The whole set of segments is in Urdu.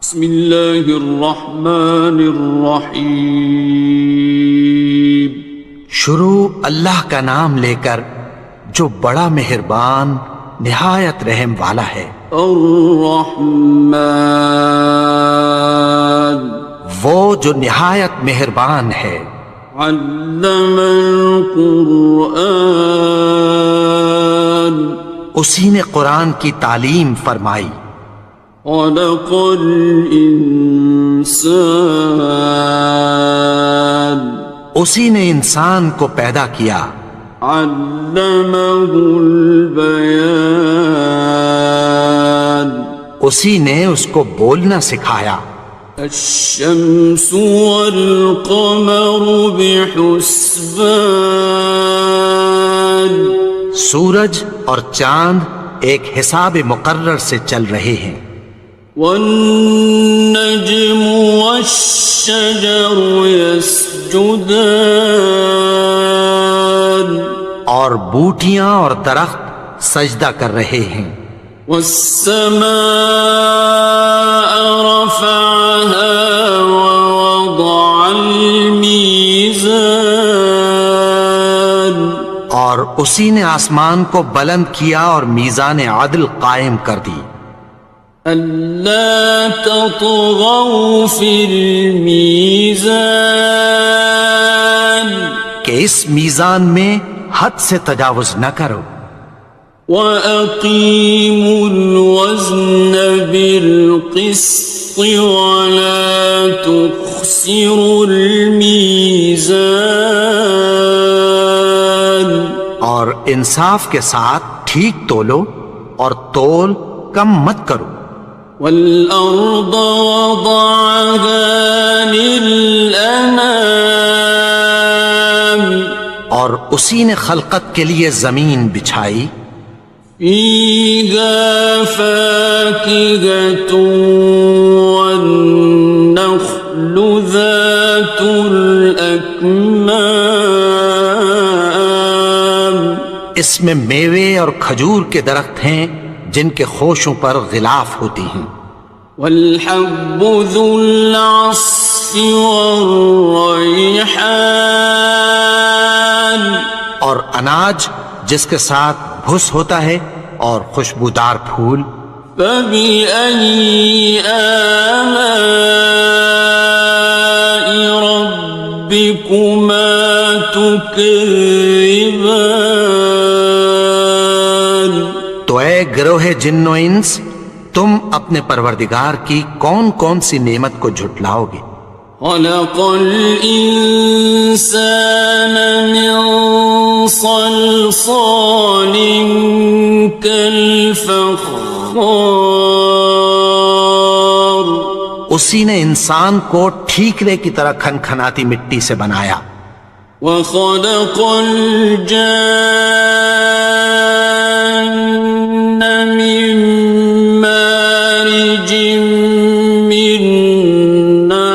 بسم اللہ الرحمن الرحیم۔ شروع اللہ کا نام لے کر جو بڑا مہربان نہایت رحم والا ہے۔ الرحمن، وہ جو نہایت مہربان ہے۔ علم القرآن، اسی نے قرآن کی تعلیم فرمائی۔ خلق الانسان، اسی نے انسان کو پیدا کیا۔ علمہ البیان، اسی نے اس کو بولنا سکھایا۔ الشمس والقمر بحسبان، سورج اور چاند ایک حساب مقرر سے چل رہے ہیں۔ والنجم والشجر يسجدان، اور بوٹیاں اور درخت سجدہ کر رہے ہیں۔ والسماء رفعها ووضع الميزان، اور اسی نے آسمان کو بلند کیا اور میزان عدل قائم کر دی۔ ألا تطغوا في الميزان، کہ اس میزان میں حد سے تجاوز نہ کرو۔ وَأَقِيمُوا الْوَزْنَ بِالْقِسْطِ وَلَا تُخْسِرُوا الْمِيزَانَ، اور انصاف کے ساتھ ٹھیک تولو اور تول کم مت کرو۔ وَالْأَرْضَ وَضَعَهَا لِلْأَنَامِ، اور اسی نے خلقت کے لیے زمین بچھائی۔ فِيهَا فَاكِهَةٌ وَالنَّخْلُ ذَاتُ الْأَكْمَامِ، اس میں میوے اور کھجور کے درخت ہیں جن کے خوشوں پر غلاف ہوتی ہیں۔ وَالْحَبُّ ذُو الْعَصْفِ وَالرَّيْحَانِ، اور اناج جس کے ساتھ بھس ہوتا ہے اور خوشبودار پھول۔ فَبِأَيِّ آلَاءِ رَبِّكُمَا تُكَذِّبَانِ، تو اے گروہ جن و انس، تم اپنے پروردگار کی کون کون سی نعمت کو جھٹلاؤ گے؟ خَلَقَ الْإِنسَانَ مِنْ صَلْصَالٍ كَالْفَخَّارِ، اسی نے انسان کو ٹھیکرے کی طرح کھنکھناتی مٹی سے بنایا۔ وَخَلَقَ الْجَانَّ مِن مَّارِجٍ مِّن نَّارٍ،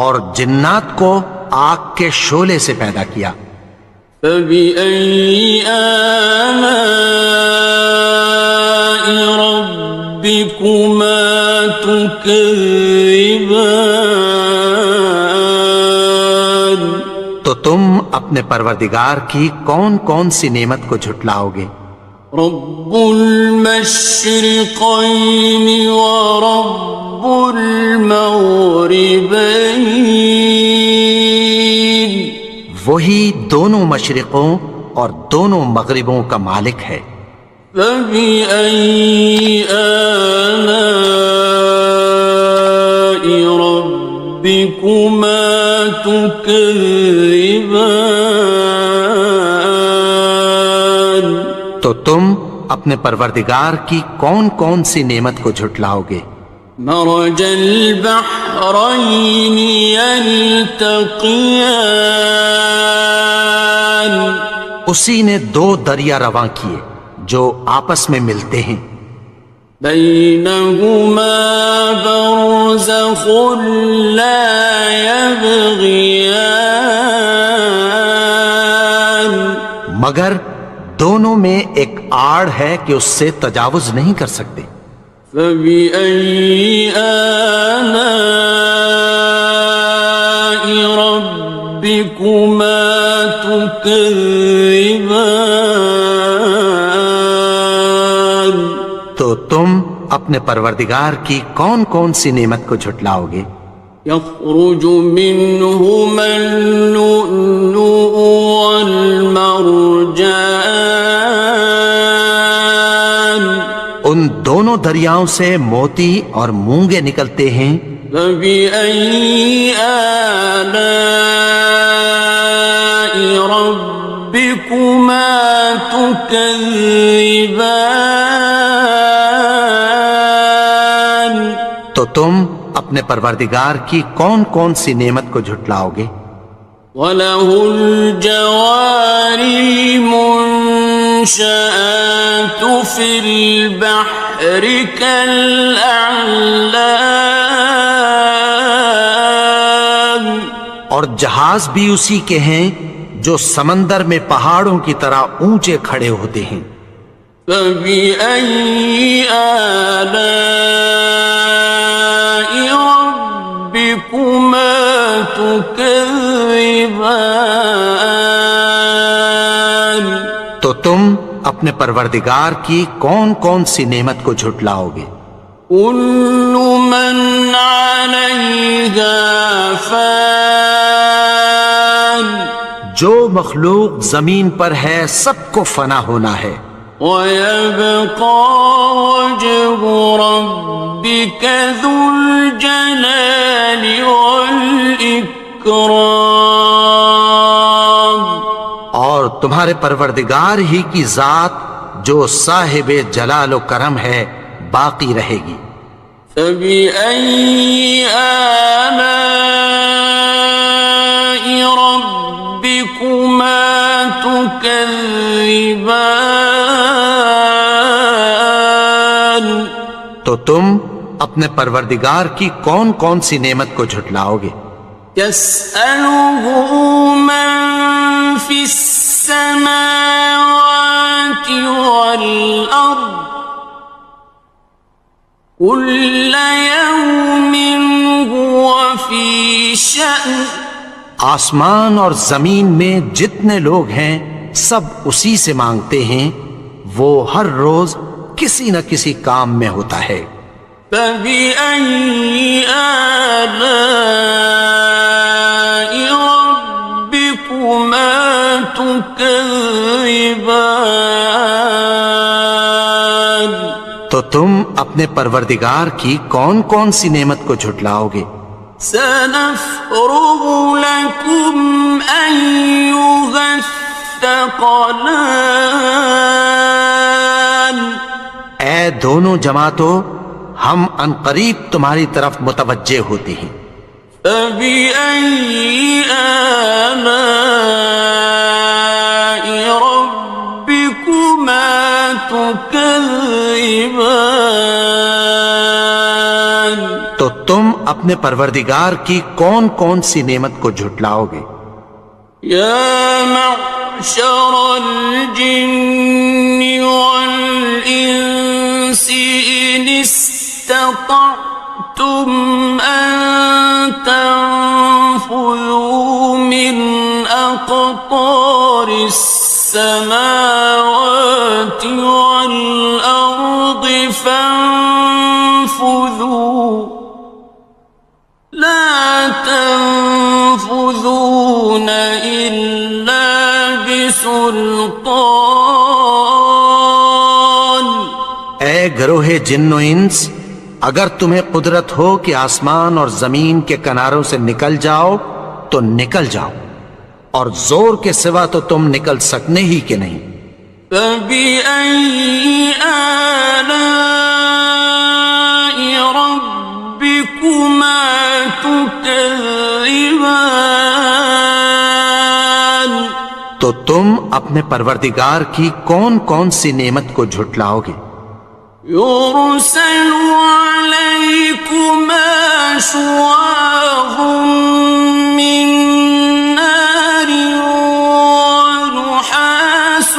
اور جنات کو آگ کے شعلے سے پیدا کیا۔ فَبِأَيِّ آلَاءِ رَبِّكُمَا تُكَذِّبَانِ، تو تم اپنے پروردگار کی کون کون سی نعمت کو جھٹلاؤ گے؟ رب المشرقین ورب المغربین، وہی دونوں مشرقوں اور دونوں مغربوں کا مالک ہے۔ فَبِأَيِّ آلَاءِ رَبِّكُمَا تُكَذِّبَانِ، تو تم اپنے پروردگار کی کون کون سی نعمت کو جھٹلاؤ گے؟ مرج البحرین یلتقیان، اسی نے دو دریا رواں کیے جو آپس میں ملتے ہیں۔ بینہما برزخ لا یبغیان، مگر دونوں میں ایک آڑ ہے کہ اس سے تجاوز نہیں کر سکتے۔ فبأي آلاء ربكما تكذبان؟ تو تم اپنے پروردگار کی کون کون سی نعمت کو جھٹلاؤ گے؟ يخرج منهما اللؤلؤ والمرجان ان دونوں دریاؤں سے موتی اور مونگے نکلتے ہیں۔ فبأي آلاء ربكما تكذبان؟ تو تم اپنے پروردگار کی کون کون سی نعمت کو جھٹلاؤ گے؟ وَلَهُ الْجَوَارِ الْمُنشَآتُ فِي الْبَحْرِ كَالْأَعْلَامِ، اور جہاز بھی اسی کے ہیں جو سمندر میں پہاڑوں کی طرح اونچے کھڑے ہوتے ہیں۔ فَبِأَيِّ آلَاءِ رَبِّكُمَا تُكَذِّبَانِ؟ تو تم اپنے پروردگار کی کون کون سی نعمت کو جھٹلاؤ گے؟ كُلُّ مَنْ عَلَيْهَا فَانٍ، جو مخلوق زمین پر ہے سب کو فنا ہونا ہے۔ وَيَبْقَى وَجْهُ رَبِّكَ ذُو الْجَلَالِ وَالْإِكْرَامِ، اور تمہارے پروردگار ہی کی ذات جو صاحب جلال و کرم ہے باقی رہے گی۔ فَبِأَيِّ آلَاءِ رَبِّكُمَا تُكَذِّبَانِ؟ تو تم اپنے پروردگار کی کون کون سی نعمت کو جھٹلاؤ گے؟ يَسْأَلُهُ مَن فِي السَّمَاوَاتِ وَالْأَرْضِ كُلَّ يَوْمٍ هُوَ فِي شَأْنٍ، آسمان اور زمین میں جتنے لوگ ہیں سب اسی سے مانگتے ہیں، وہ ہر روز کسی نہ کسی کام میں ہوتا ہے۔ فَبِأَيِّ آلَاءِ رَبِّكُمَا تُكَذِّبَانِ؟ تو تم اپنے پروردگار کی کون کون سی نعمت کو جھٹلاؤ گے؟ سَنَفْرُغُ لَكُمْ أَيُّهَ الثَّقَلَانِ، اے دونوں جماعتوں، ہم عنقریب تمہاری طرف متوجہ ہوتے ہیں۔ فَبِأَيِّ آلَاءِ رَبِّكُمَا تُكَذِّبَانِ؟ تو تم اپنے پروردگار کی کون کون سی نعمت کو جھٹلاؤ گے؟ يَا مَعْشَرَ الْجِنِّ وَالْإِنسِ إِنِ اسْتَطَعْتُمْ أَن تَنفُذُوا مِنْ أَقْطَارِ السَّمَاوَاتِ وَالْأَرْضِ فَانفُذُوا لَا تَنفُذُونَ إِلَّا بِسُلْطَانٍ۔ اے گروہ جن و انس، اگر تمہیں قدرت ہو کہ آسمان اور زمین کے کناروں سے نکل جاؤ تو نکل جاؤ، اور زور کے سوا تو تم نکل سکنے ہی کہ نہیں۔ فَبِأَيِّ آلَاءِ رَبِّكُمَا تُكَذِّبَانِ؟ تو تم اپنے پروردگار کی کون کون سی نعمت کو جھٹلاؤ گے؟ يُرْسَلُ عَلَيْكُمَا شُوَاظٌ مِّن نَّارٍ وَنُحَاسٌ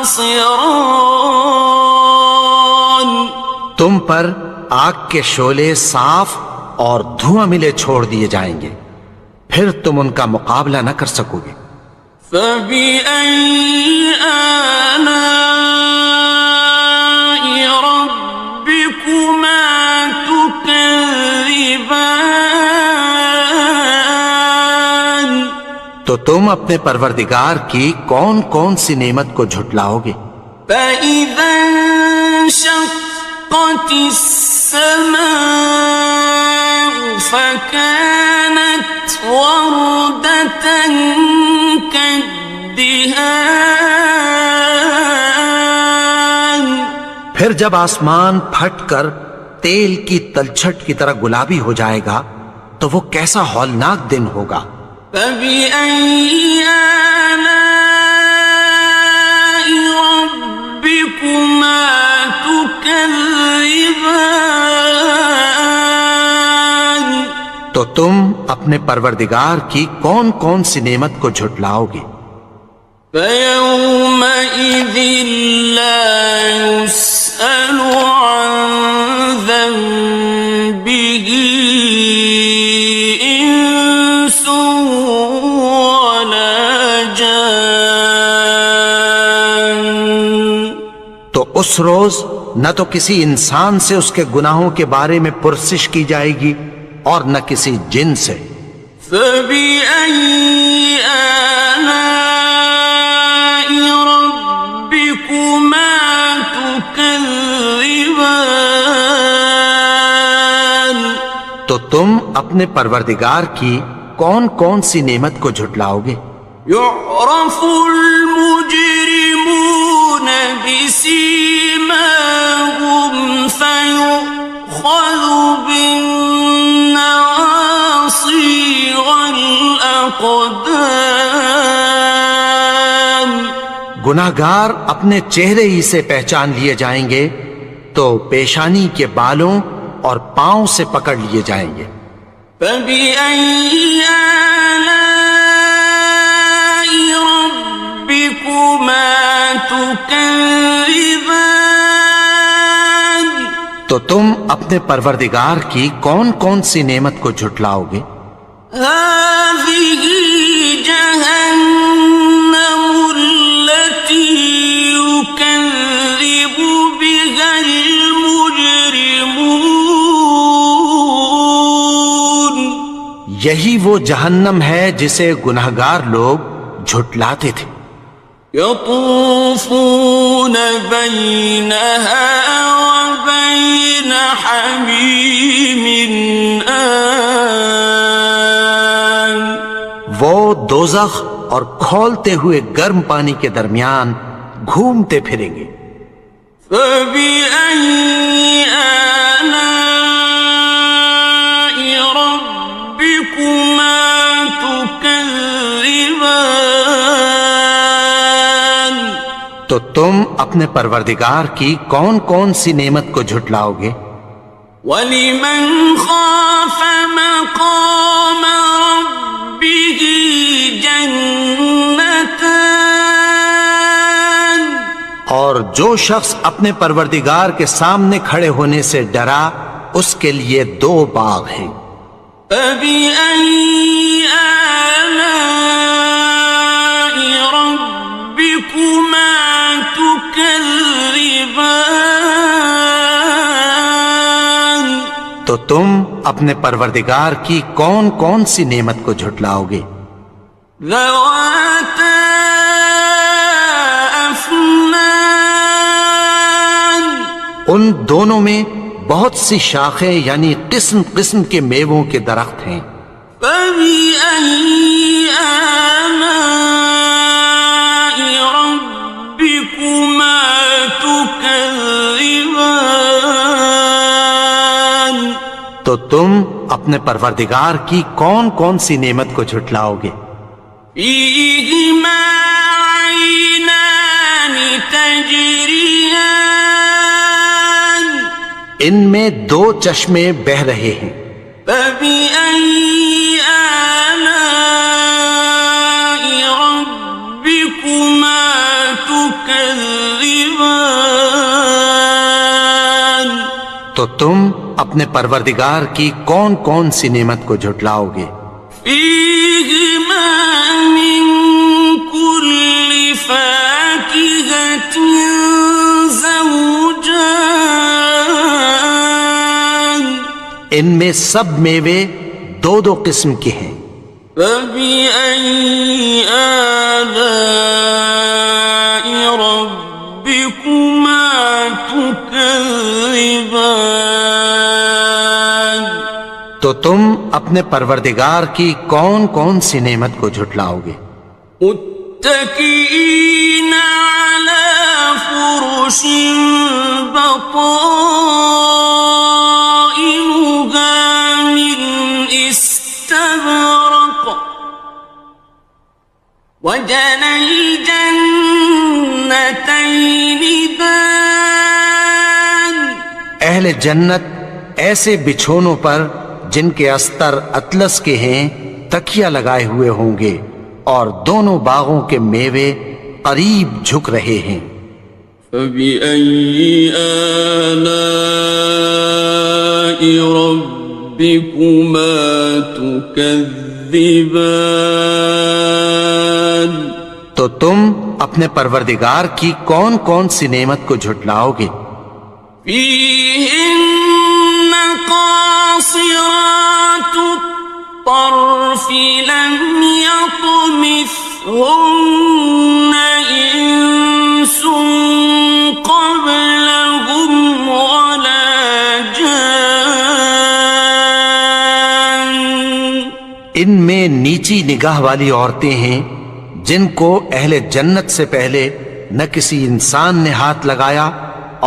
ينتصران تم پر آگ کے شعلے صاف اور دھواں ملے چھوڑ دیے جائیں گے، پھر تم ان کا مقابلہ نہ کر سکو گے۔ فبأي آلاء ربكما تكذبان تو تم اپنے پروردگار کی کون کون سی نعمت کو جھٹلاؤ گے؟ فإذا انشقت السماء فكانت وردة كالدهان پھر جب آسمان پھٹ کر تیل کی تلچھٹ کی طرح گلابی ہو جائے گا تو وہ کیسا ہولناک دن ہوگا۔ فبأي آلاء ربكما تكذبان تو تم اپنے پروردگار کی کون کون سی نعمت کو جھٹلاؤ گے؟ فيومئذ لا يسأل عن ذنبه إنس ولا جان تو اس روز نہ تو کسی انسان سے اس کے گناہوں کے بارے میں پرسش کی جائے گی اور نہ کسی جن سے۔ فبأي آلاء ربكما تكذبان تو تم اپنے پروردگار کی کون کون سی نعمت کو جھٹلاؤ گے؟ يعرف المجرمون بسيماهم فيؤخذ بالنواصي والأقدام گناہگار اپنے چہرے ہی سے پہچان لیے جائیں گے تو پیشانی کے بالوں اور پاؤں سے پکڑ لیے جائیں گے۔ فبأي آلاء ربكما تكذبان تو تم اپنے پروردگار کی کون کون سی نعمت کو جھٹلاؤ گے؟ هذه جهنم التي يكذب بها المجرمون یہی وہ جہنم ہے جسے گناہگار لوگ جھٹلاتے تھے۔ يطوفون بينها وبين حميم آن وہ دوزخ اور کھولتے ہوئے گرم پانی کے درمیان گھومتے پھریں گے۔ فبأي آلاء ربكما تكذبان تو تم اپنے پروردگار کی کون کون سی نعمت کو جھٹلاؤ گے؟ وَلِمَنْ خَافَ مَقَامَ رَبِّهِ جَنَّتَانِ اور جو شخص اپنے پروردگار کے سامنے کھڑے ہونے سے ڈرا اس کے لیے دو باغ ہیں۔ فَبِأَيِّ آلَاءِ رَبِّكُمَا تُكَذِّبَانِ تو تم اپنے پروردگار کی کون کون سی نعمت کو جھٹلاؤ گے؟ ذَوَاتَا أَفْنَانٍ ان دونوں میں بہت سی شاخیں یعنی قسم قسم کے میووں کے درخت ہیں۔ فَبِأَيِّ آلَاءِ رَبِّكُمَا تُكَذِّبَانِ تو تم اپنے پروردگار کی کون کون سی نعمت کو جھٹلاؤ گے؟ فِيهِمَا عَيْنَانِ تَجْرِيَانِ ان میں دو چشمے بہہ رہے ہیں۔ فَبِأَيِّ آلَاءِ رَبِّكُمَا تُكَذِّبَانِ تو تم اپنے پروردگار کی کون کون سی نعمت کو جھٹلاؤ گے؟ فیہما من کل فاکہۃ زوجان، ان میں سب میوے دو دو قسم کے ہیں۔ فبأي آلاء ربكما تكذبان، تو تم اپنے پروردگار کی کون کون سی نعمت کو جھٹلاؤ گے؟ متكئين على فرش بطائنها من استبرق، وجنى الجنتين دان، اہل جنت ایسے بچھونوں پر جن کے استر اطلس کے ہیں تکیہ لگائے ہوئے ہوں گے، اور دونوں باغوں کے میوے قریب جھک رہے ہیں۔ فبأي آلاء ربكما تكذبان، تو تم اپنے پروردگار کی کون کون سی نعمت کو جھٹلاؤ گے؟ فيهن قاصرات الطرف لم يطمثهن إنس قبلهم ولا جان، ان میں نیچی نگاہ والی عورتیں ہیں جن کو اہل جنت سے پہلے نہ کسی انسان نے ہاتھ لگایا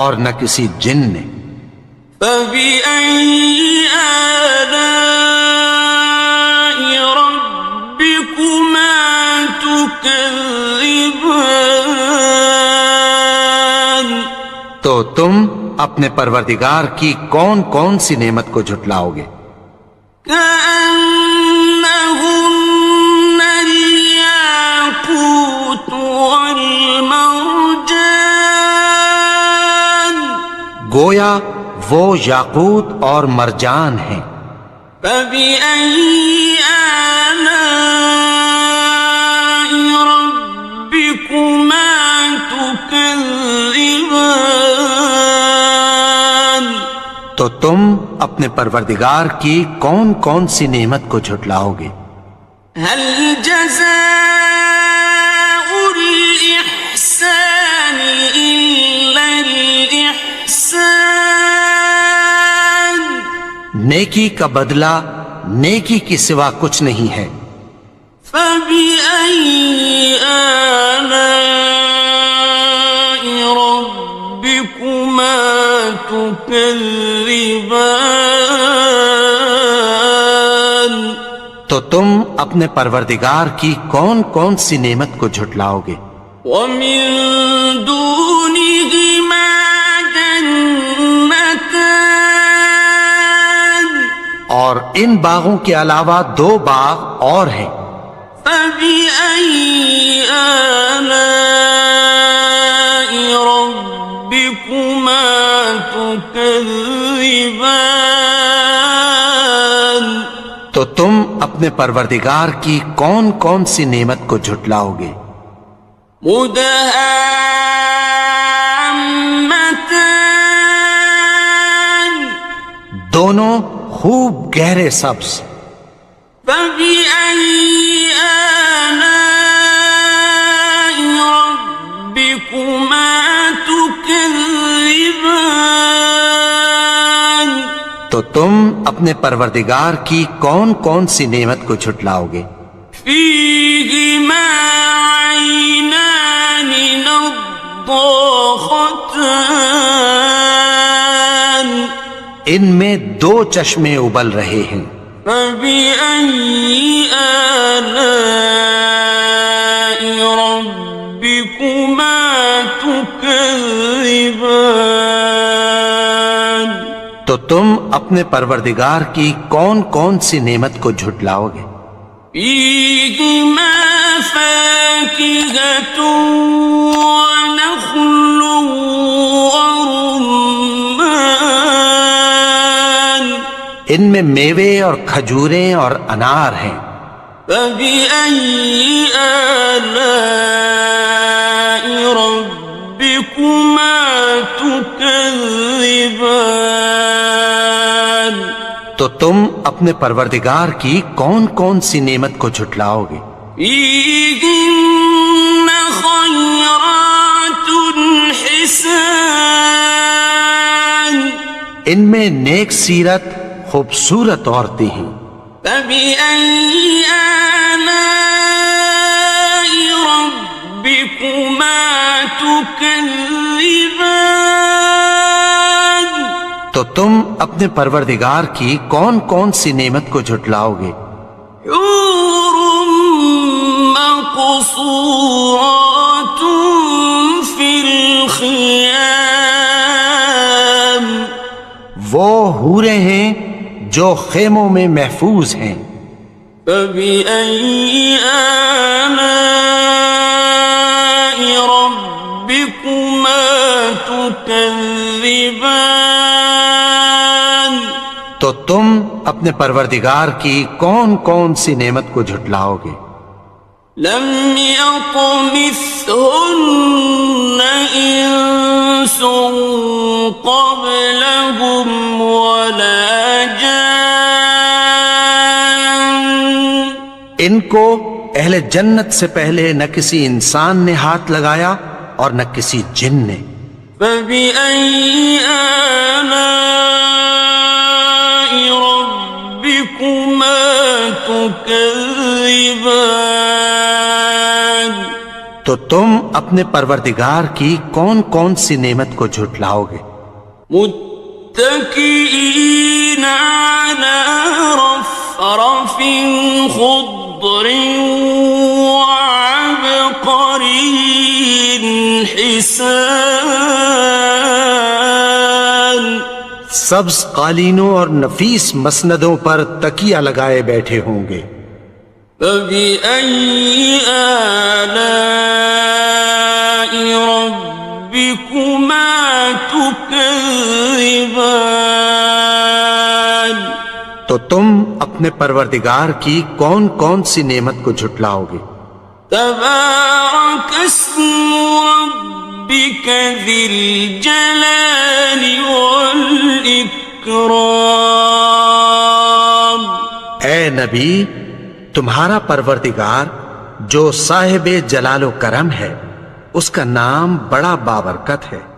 اور نہ کسی جن نے۔ فبأي آلاء ربكما تكذبان، تو تم اپنے پروردگار کی کون کون سی نعمت کو جھٹلاؤ گے؟ كأنهن الياقوت والمرجان، گویا وہ یاقوت اور مرجان ہیں۔ فبأي آلاء ربكما تكذبان، تو تم اپنے پروردگار کی کون کون سی نعمت کو جھٹلاؤ گے؟ هل جزاء الإحسان إلا الإحسان، نیکی کا بدلہ نیکی کی سوا کچھ نہیں ہے۔ فبأي آلاء ربكما تكذبان، تو تم اپنے پروردگار کی کون کون سی نعمت کو جھٹلاؤ گے؟ ومن دونهما جنتان، اور ان باغوں کے علاوہ دو باغ اور ہیں۔ فبأي آلاء ربكما تكذبان، تو تم اپنے پروردگار کی کون کون سی نعمت کو جھٹلاؤ گے؟ مدهامتان، دونوں خوب گہرے سبز۔ فبأي آلاء ربكما تكذبان، تو تم اپنے پروردگار کی کون کون سی نعمت کو جھٹلاؤ گے؟ فيهما عينان نضاختان، ان میں دو چشمے ابل رہے ہیں۔ فبأي آلاء ربكما تكذبان، تو تم اپنے پروردگار کی کون کون سی نعمت کو جھٹلاؤ گے؟ فيهما فاكهة ونخل ورمان، ان میں میوے اور کھجوریں اور انار ہیں۔ فبأي آلاء ربكما تكذبان؟ تو تم اپنے پروردگار کی کون کون سی نعمت کو جھٹلاؤ گے؟ فيهن خيرات حسان، ان میں نیک سیرت خوبصورت عورتیں ہیں۔ فبأي آلاء ربكما تكذبان؟ تو تم اپنے پروردگار کی کون کون سی نعمت کو جھٹلاؤ گے؟ حور مقصورات في الخيام، وہ حوریں ہیں جو خیموں میں محفوظ ہیں۔ فبأي آلاء ربكما تكذبان؟ تو تم اپنے پروردگار کی کون کون سی نعمت کو جھٹلاؤ گے؟ لم يطمثهن إنس قبلهم ولا جان، ان کو اہل جنت سے پہلے نہ کسی انسان نے ہاتھ لگایا اور نہ کسی جن نے۔ فبأي آلاء ربكما تكذبان؟ تو تم اپنے پروردگار کی کون کون سی نعمت کو جھٹلاؤ گے؟ متكئين على رفرف خضر وعبقري حسان، سبز قالینوں اور نفیس مسندوں پر تکیہ لگائے بیٹھے ہوں گے۔ فبأي آلاء ربكما تكذبان؟ تو تم اپنے پروردگار کی کون کون سی نعمت کو جھٹلاؤ گے؟ تبارك اسم ربك ذي الجلال والإكرام۔ اے نبی، تمہارا پروردگار جو صاحب جلال و کرم ہے، اس کا نام بڑا بابرکت ہے۔